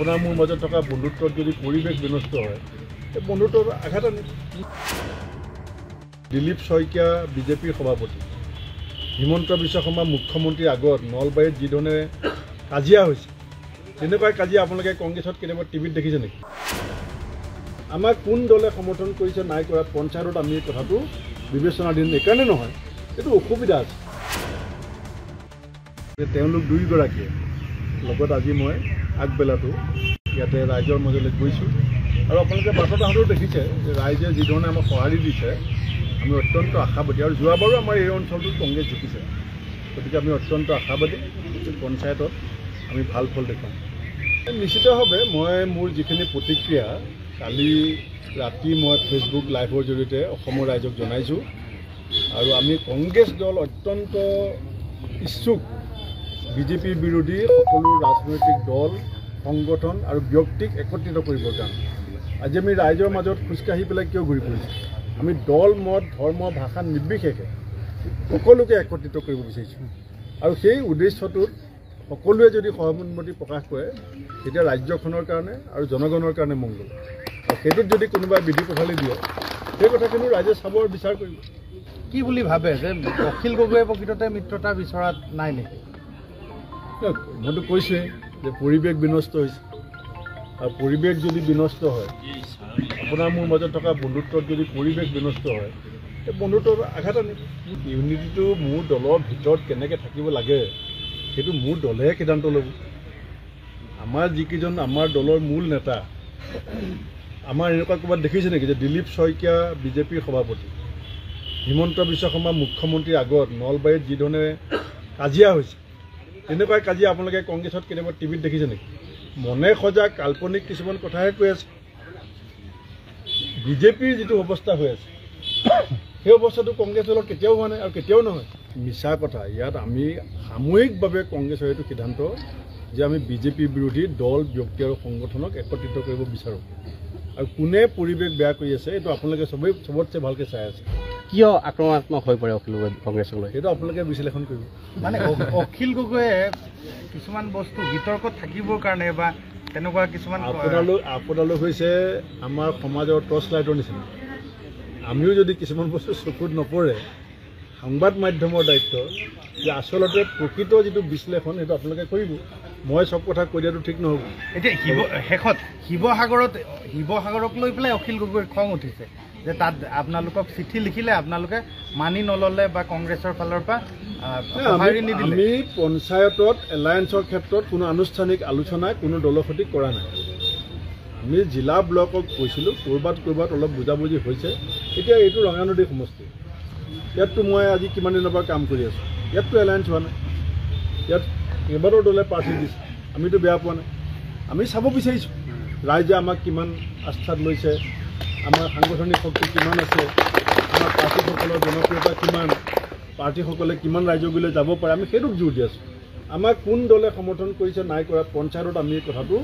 আপোনাৰ মোৰ মাজত থকা বন্ধুত্বত যদি পৰিৱেশ বিনষ্ট হয় এই বন্ধুত্বৰ আঘাত আনে। দিলীপ শইকীয়া বিজেপিৰ সভাপতি, হিমন্ত বিশ্ব শৰ্মা মুখ্যমন্ত্ৰীৰ আগত নলবাৰীত যি ধৰণে কাজিয়া হৈছে, তেনেকুৱা কাজিয়া আপোনালোকে কংগ্ৰেছত কেতিয়াবা টিভিত দেখিছে নেকি? আমাক কোন দলে সমৰ্থন কৰিছে নাই কৰা পঞ্চায়তত আমি কথাটো বিবেচনাধীন এইকাৰণে নহয়, এইটো অসুবিধা আছে। তেওঁলোক দুয়োগৰাকীয়ে লগত আজি মই আগবেলাটো ইয়াতে ৰাইজৰ মাজলৈ গৈছোঁ আৰু আপোনালোকে বাটত আহোঁতেও দেখিছে যে ৰাইজে যি ধৰণে আমাক সঁহাৰি দিছে, আমি অত্যন্ত আশাবাদী। আৰু যোৱাবাৰো আমাৰ এই অঞ্চলটোত কংগ্ৰেছ জিকিছে, গতিকে আমি অত্যন্ত আশাবাদী পঞ্চায়তত আমি ভাল ফল দেখুৱাম। নিশ্চিতভাৱে মই মোৰ যিখিনি প্ৰতিক্ৰিয়া কালি ৰাতি মই ফেচবুক লাইভৰ জৰিয়তে অসমৰ ৰাইজক জনাইছোঁ আৰু আমি কংগ্ৰেছ দল অত্যন্ত ইচ্ছুক বিজেপিৰ বিৰোধী সকলো ৰাজনৈতিক দল, সংগঠন আৰু ব্যক্তিক একত্ৰিত কৰিবৰ কাৰণে। আজি আমি ৰাইজৰ মাজত খোজকাঢ়ি পেলাই কিয় ঘূৰি ফুৰিছোঁ? আমি দল, মত, ধৰ্ম, ভাষা নিৰ্বিশেষে সকলোকে একত্ৰিত কৰিব বিচাৰিছোঁ আৰু সেই উদ্দেশ্যটোত সকলোৱে যদি সহমতি প্ৰকাশ কৰে তেতিয়া ৰাজ্যখনৰ কাৰণে আৰু জনগণৰ কাৰণে মংগল। আৰু সেইটোত যদি কোনোবাই বিধি পথালি দিয়ে সেই কথাখিনি ৰাইজে চাবৰ বিচাৰ কৰিব। কি বুলি ভাবে যে অখিল গগৈয়ে প্ৰকৃততে মিত্ৰতা বিচৰাত নাই নেকি? মইতো কৈছোঁৱেই যে পৰিৱেশ বিনষ্ট হৈছে আৰু পৰিৱেশ যদি বিনষ্ট হয়, আপোনাৰ মোৰ মাজত থকা বন্ধুত্বত যদি পৰিৱেশ বিনষ্ট হয় এই বন্ধুত্বৰ আঘাত আনে। ইউনিটিটো মোৰ দলৰ ভিতৰত কেনেকৈ থাকিব লাগে সেইটো মোৰ দলেহে সিদ্ধান্ত ল'ব। আমাৰ যিকেইজন আমাৰ দলৰ মূল নেতা, আমাৰ এনেকুৱা ক'ৰবাত দেখিছে নেকি যে দিলীপ শইকীয়া বিজেপিৰ সভাপতি, হিমন্ত বিশ্ব শৰ্মা মুখ্যমন্ত্ৰীৰ আগত নলবাৰীত যি ধৰণে কাজিয়া হৈছে, তেনেকুৱা কাজিয়া আপোনালোকে কংগ্ৰেছত কেতিয়াবা টিভিত দেখিছে নেকি? মনে সজা কাল্পনিক কিছুমান কথাহে কৈ আছে। বিজেপিৰ যিটো অৱস্থা হৈ আছে সেই অৱস্থাটো কংগ্ৰেছ দলৰ কেতিয়াও হোৱা নাই আৰু কেতিয়াও নহয়। মিছা কথা। ইয়াত আমি সামূহিকভাৱে কংগ্ৰেছৰ এইটো সিদ্ধান্ত যে আমি বিজেপি বিৰোধী দল, ব্যক্তি আৰু সংগঠনক একত্ৰিত কৰিব বিচাৰোঁ আৰু কোনে পৰিৱেশ বেয়া কৰি আছে এইটো আপোনালোকে চবতছে ভালকৈ চাই আছে। কিয় আক্ৰমণাত্মক হৈ পৰে অখিল গগৈ কংগ্ৰেছলৈ সেইটো আপোনালোকে বিশ্লেষণ কৰিব। মানে অখিল গগৈয়ে কিছুমান বস্তু বিতৰ্কত থাকিবৰ কাৰণে বা তেনেকুৱা কিছুমান আপোনালোক হৈছে আমাৰ সমাজৰ টৰ্চ লাইটৰ নিচিনা। আমিও যদি কিছুমান বস্তু চকুত নপৰে, সংবাদ মাধ্যমৰ দায়িত্ব যে আচলতে প্ৰকৃত যিটো বিশ্লেষণ সেইটো আপোনালোকে কৰিব। মই চব কথা কৈ দিয়াটো ঠিক নহ'ব। এতিয়া শেষত শিৱসাগৰক লৈ পেলাই অখিল গগৈৰ খং উঠিছে যে তাত আপোনালোকক চিঠি লিখিলে আপোনালোকে মানি নল'লে বা কংগ্ৰেছৰ ফালৰ পৰা আমি পঞ্চায়তত এলায়েন্সৰ ক্ষেত্ৰত কোনো আনুষ্ঠানিক আলোচনা কোনো দলৰ সৈতে কৰা নাই। আমি জিলা ব্লকক কৈছিলোঁ, ক'ৰবাত অলপ বুজাবুজি হৈছে। এতিয়া এইটো ৰঙানদী সমষ্টি, ইয়াততো মই আজি কিমান দিনৰ পৰা কাম কৰি আছোঁ, ইয়াততো এলায়েন্স হোৱা নাই। ইয়াত কেইবাটাও দলে প্ৰাৰ্থী দিছে, আমিতো বেয়া পোৱা নাই। আমি চাব বিচাৰিছোঁ ৰাইজে আমাক কিমান আস্থাত লৈছে, আমাৰ সাংগঠনিক শক্তি কিমান আছে, আমাৰ প্ৰাৰ্থীসকলৰ জনপ্ৰিয়তা কিমান, প্ৰাৰ্থীসকলে কিমান ৰাজ্যলৈ যাব পাৰে, আমি সেইটোত জোৰ দি আছোঁ। আমাক কোন দলে সমৰ্থন কৰিছে নাই কৰা পঞ্চায়তত আমি কথাটো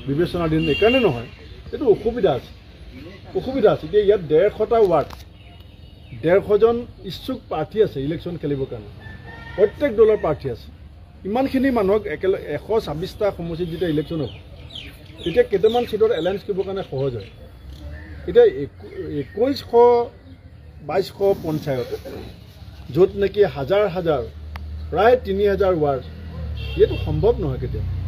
বিবেচনাধীন এইকাৰণে নহয়, এইটো অসুবিধা আছে। এতিয়া ইয়াত 150টা ৱাৰ্ড, 150জন ইচ্ছুক প্ৰাৰ্থী আছে ইলেকশ্যন খেলিবৰ কাৰণে। প্ৰত্যেক দলৰ প্ৰাৰ্থী আছে। ইমানখিনি মানুহক একেলগে 126টা সমষ্টিত যেতিয়া ইলেকশ্যন হ'ব তেতিয়া কেইটামান চিটত এলায়েন্স কৰিবৰ কাৰণে সহজ হয়। এতিয়া 2100-2200 পঞ্চায়ত, য'ত নেকি হাজাৰ প্ৰায় 3000 ৱাৰ্ড, এইটো সম্ভৱ নহয় কেতিয়াও।